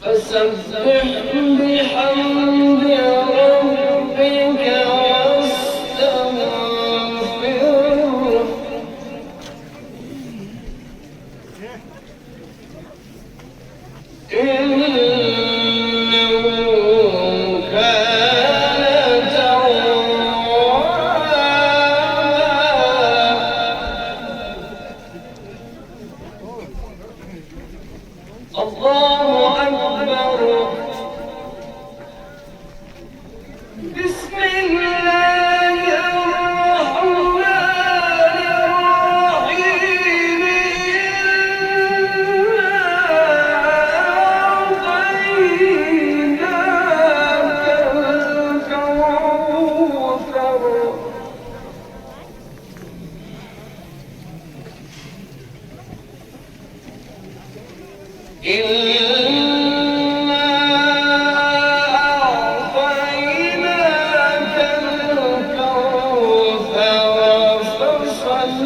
فسبح بحمد ربك واستغفره إنه كان توابا. الله أكبر. بسم الله الرحمن الرحيم. إنا أعطيناك الكوثر. إنا أعطيناك الكوثر فصل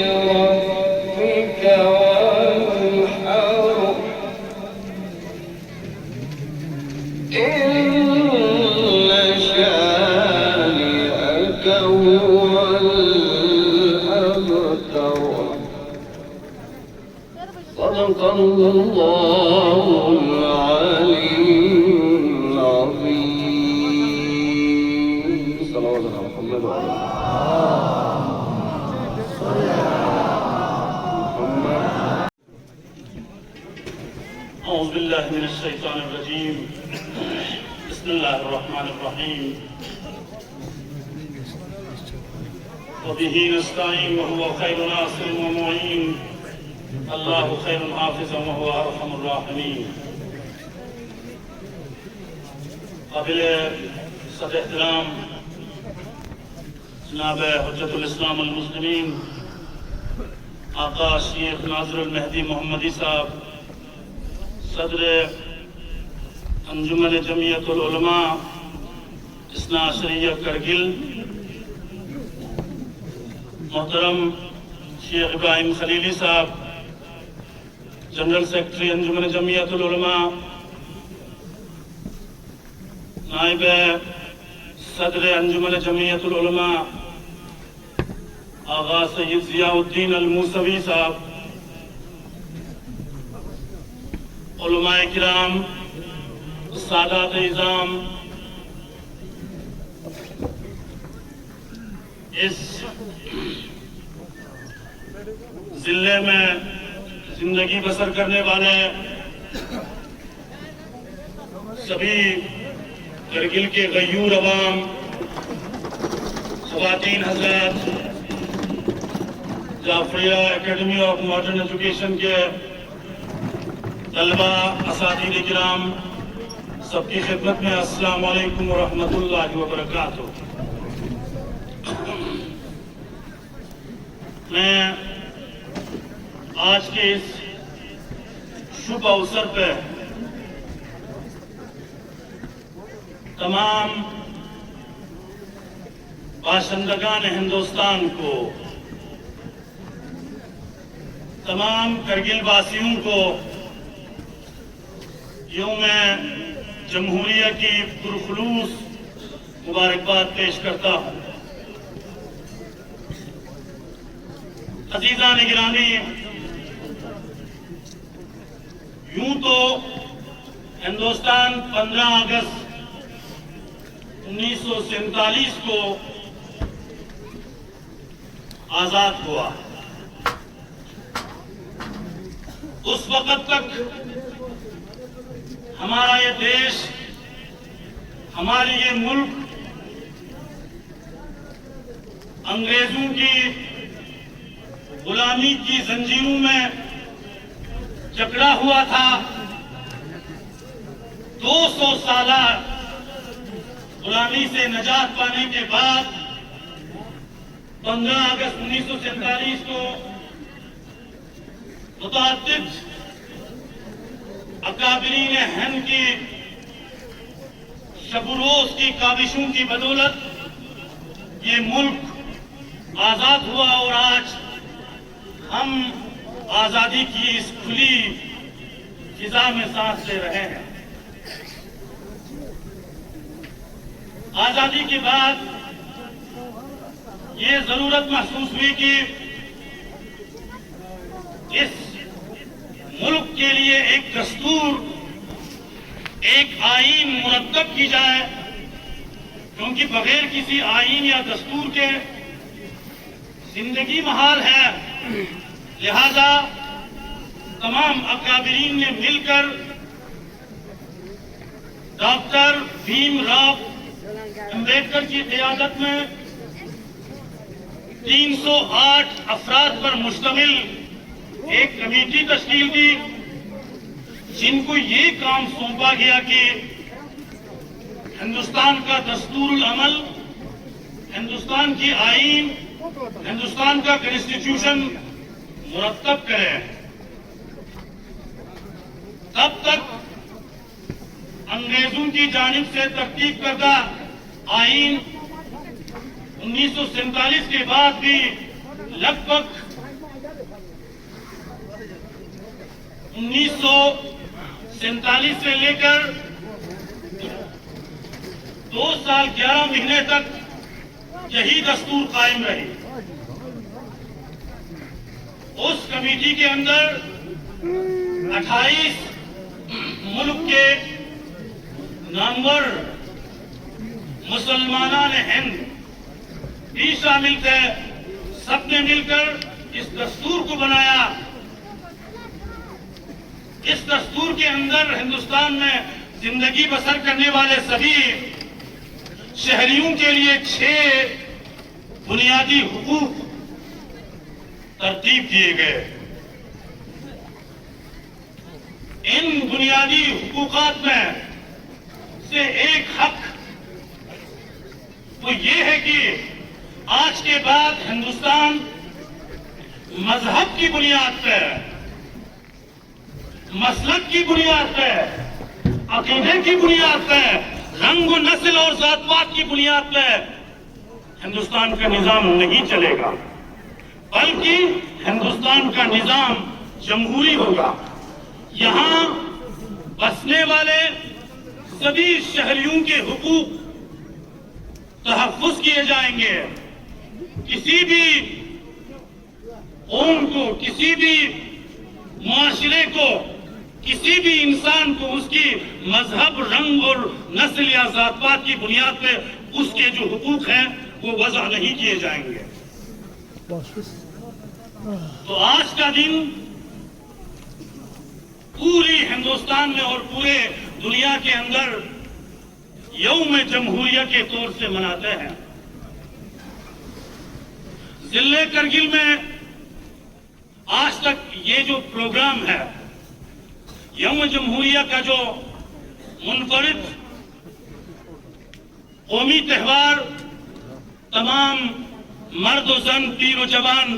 لربك وانحر. إن شانئك هو الأبتر. صدق الله العلي العظيم. صلوات على محمد وعلى آله محمد. أعوذ بالله من الشيطان الرجيم. بسم الله الرحمن الرحيم. وبه نستعين وهو خير ناصر ومعين. اللہ خیر حافظ وهو ارحم الراحمین. قابل صدر احترام جناب حجت الاسلام المسلمین آقا شیخ ناظر المہدی محمدی صاحب، صدر انجمن جمعیت العلماء اثنا عشریہ کرگل، محترم شیخ ابراہیم خلیلی صاحب، جنرل سیکرٹری انجمن جمعیت العلماء، نائب صدر انجمن جمعیت العلماء آغا سید ضیاء الدین الموسوی صاحب، علماء کرام، سادات اعظام، اس ضلع میں زندگی بسر کرنے والے سبھی کرگل کے غیور عوام، خواتین حضرات، Jafaria academy of modern education کے طلبہ، اساتذہ کرام، سب کی خدمت میں السلام علیکم ورحمۃ اللہ وبرکاتہ۔ میں آج کے اس شبھ اوسر پہ تمام باشندگان ہندوستان کو، تمام کرگل واسیوں کو یوم جمہوریہ کی پرخلوص مبارکباد پیش کرتا ہوں۔ عزیزان گرامی، یوں تو ہندوستان 15 اگست 1947 کو آزاد ہوا۔ اس وقت تک ہمارا یہ دیش، ہماری یہ ملک انگریزوں کی غلامی کی زنجیروں میں جکڑا ہوا تھا۔ 200 سالہ غلامی سے نجات پانے کے بعد 15 اگست 1947 کو متعدد اکابرین ہند کی شب و روز کی کاوشوں کی بدولت یہ ملک آزاد ہوا، اور آج ہم آزادی کی اس کھلی فضا میں سانس لے رہے ہیں۔ آزادی کے بعد یہ ضرورت محسوس ہوئی کہ اس ملک کے لیے ایک دستور، ایک آئین مرتب کی جائے، کیونکہ بغیر کسی آئین یا دستور کے زندگی محال ہے۔ لہذا تمام اکابرین نے مل کر ڈاکٹر بھیم راؤ امبیڈکر کی قیادت میں 308 افراد پر مشتمل ایک کمیٹی تشکیل دی، جن کو یہ کام سونپا گیا کہ ہندوستان کا دستور العمل، ہندوستان کی آئین، ہندوستان کا کنسٹیٹیوشن مرتب کرے۔ تب تک انگریزوں کی جانب سے ترتیب کردہ آئین 1947 کے بعد بھی لگ بھگ 1947 سے لے کر 2 سال 11 مہینے تک یہی دستور قائم رہی۔ اس کمیٹی کے اندر 28 ملک کے نامور مسلمانان ہند بھی شامل تھے۔ سب نے مل کر اس دستور کو بنایا۔ اس دستور کے اندر ہندوستان میں زندگی بسر کرنے والے سبھی شہریوں کے لیے 6 بنیادی حقوق ترتیب دیے گئے۔ ان بنیادی حقوقات میں سے ایک حق وہ یہ ہے کہ آج کے بعد ہندوستان مذہب کی بنیاد پہ، مسلک کی بنیاد پہ، عقیدے کی بنیاد پہ، رنگ و نسل اور ذات پات کی بنیاد پہ ہندوستان کا نظام نہیں چلے گا، بلکہ ہندوستان کا نظام جمہوری ہوگا۔ یہاں بسنے والے سبھی شہریوں کے حقوق تحفظ کیے جائیں گے۔ کسی بھی قوم کو، کسی بھی معاشرے کو، کسی بھی انسان کو اس کی مذہب، رنگ اور نسل یا ذات پات کی بنیاد پہ اس کے جو حقوق ہیں وہ وضع نہیں کیے جائیں گے۔ تو آج کا دن پوری ہندوستان میں اور پورے دنیا کے اندر یوم جمہوریہ کے طور سے مناتے ہیں۔ ضلع کرگل میں آج تک یہ جو پروگرام ہے، یوم جمہوریہ کا جو منفرد قومی تہوار، تمام مرد و زن، پیر و جوان،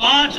5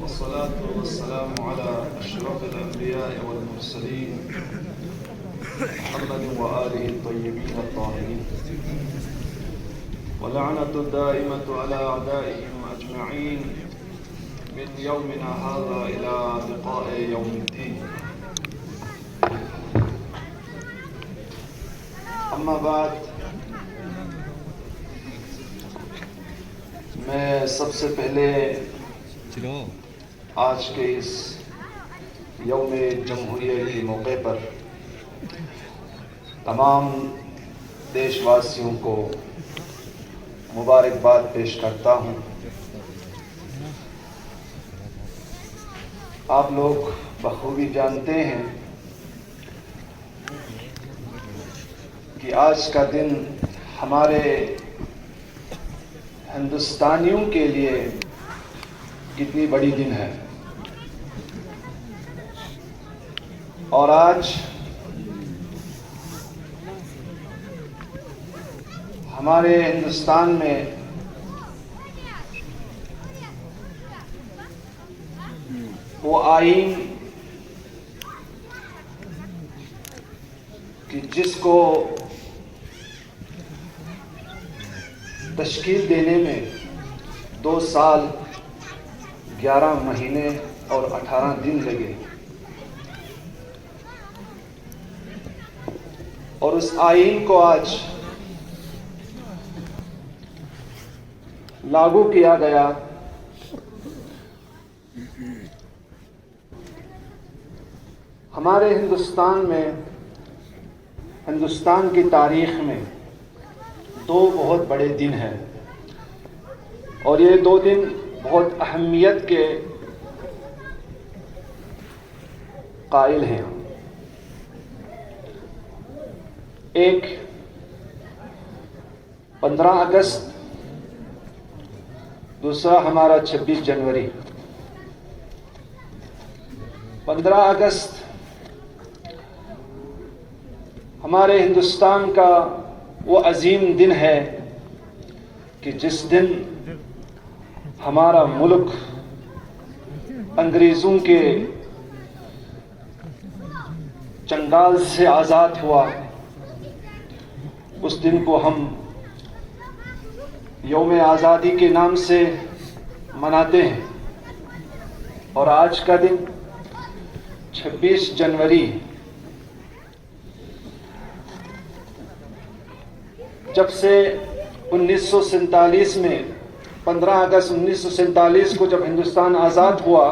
والصلاة والسلام على أشرف الأنبياء والمرسلين محمد وآله الطيبين الطاهرين ولعنة الدائمة على أعدائهم أجمعين من يومنا هذا إلى لقاء يوم الدين. أما بعد، میں سب سے پہلے آج کے اس یوم جمہوریہ کے موقع پر تمام دیش واسیوں کو مبارکباد پیش کرتا ہوں۔ آپ لوگ بخوبی جانتے ہیں کہ آج کا دن ہمارے ہندوستانیوں کے لیے کتنی بڑی دن ہے، اور آج ہمارے ہندوستان میں وہ آئین کہ جس کو تشکیل دینے میں 2 سال 11 مہینے اور 18 دن لگے، اور اس آئین کو آج لاگو کیا گیا۔ ہمارے ہندوستان میں، ہندوستان کی تاریخ میں 2 بہت بڑے دن ہیں، اور یہ 2 دن بہت اہمیت کے قائل ہیں۔ ایک 15 اگست، دوسرا ہمارا 26 جنوری۔ 15 اگست ہمارے ہندوستان کا وہ عظیم دن ہے کہ جس دن ہمارا ملک انگریزوں کے چنگال سے آزاد ہوا۔ اس دن کو ہم یوم آزادی کے نام سے مناتے ہیں، اور آج کا دن 26 جنوری، جب سے 1947 میں 15 اگست 1947 کو جب ہندوستان آزاد ہوا،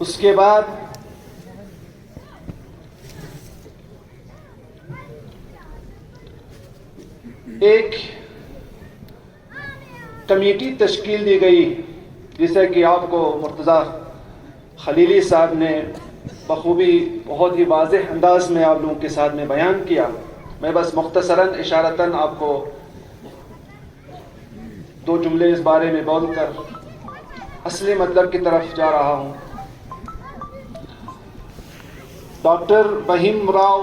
اس کے بعد ایک کمیٹی تشکیل دی گئی، جسے کہ آپ کو مرتضیٰ خلیلی صاحب نے بخوبی بہت ہی واضح انداز میں آپ لوگوں کے ساتھ میں بیان کیا۔ میں بس مختصراً اشارتاً آپ کو 2 جملے اس بارے میں بول کر اصلی مطلب کی طرف جا رہا ہوں۔ ڈاکٹر بھیم راؤ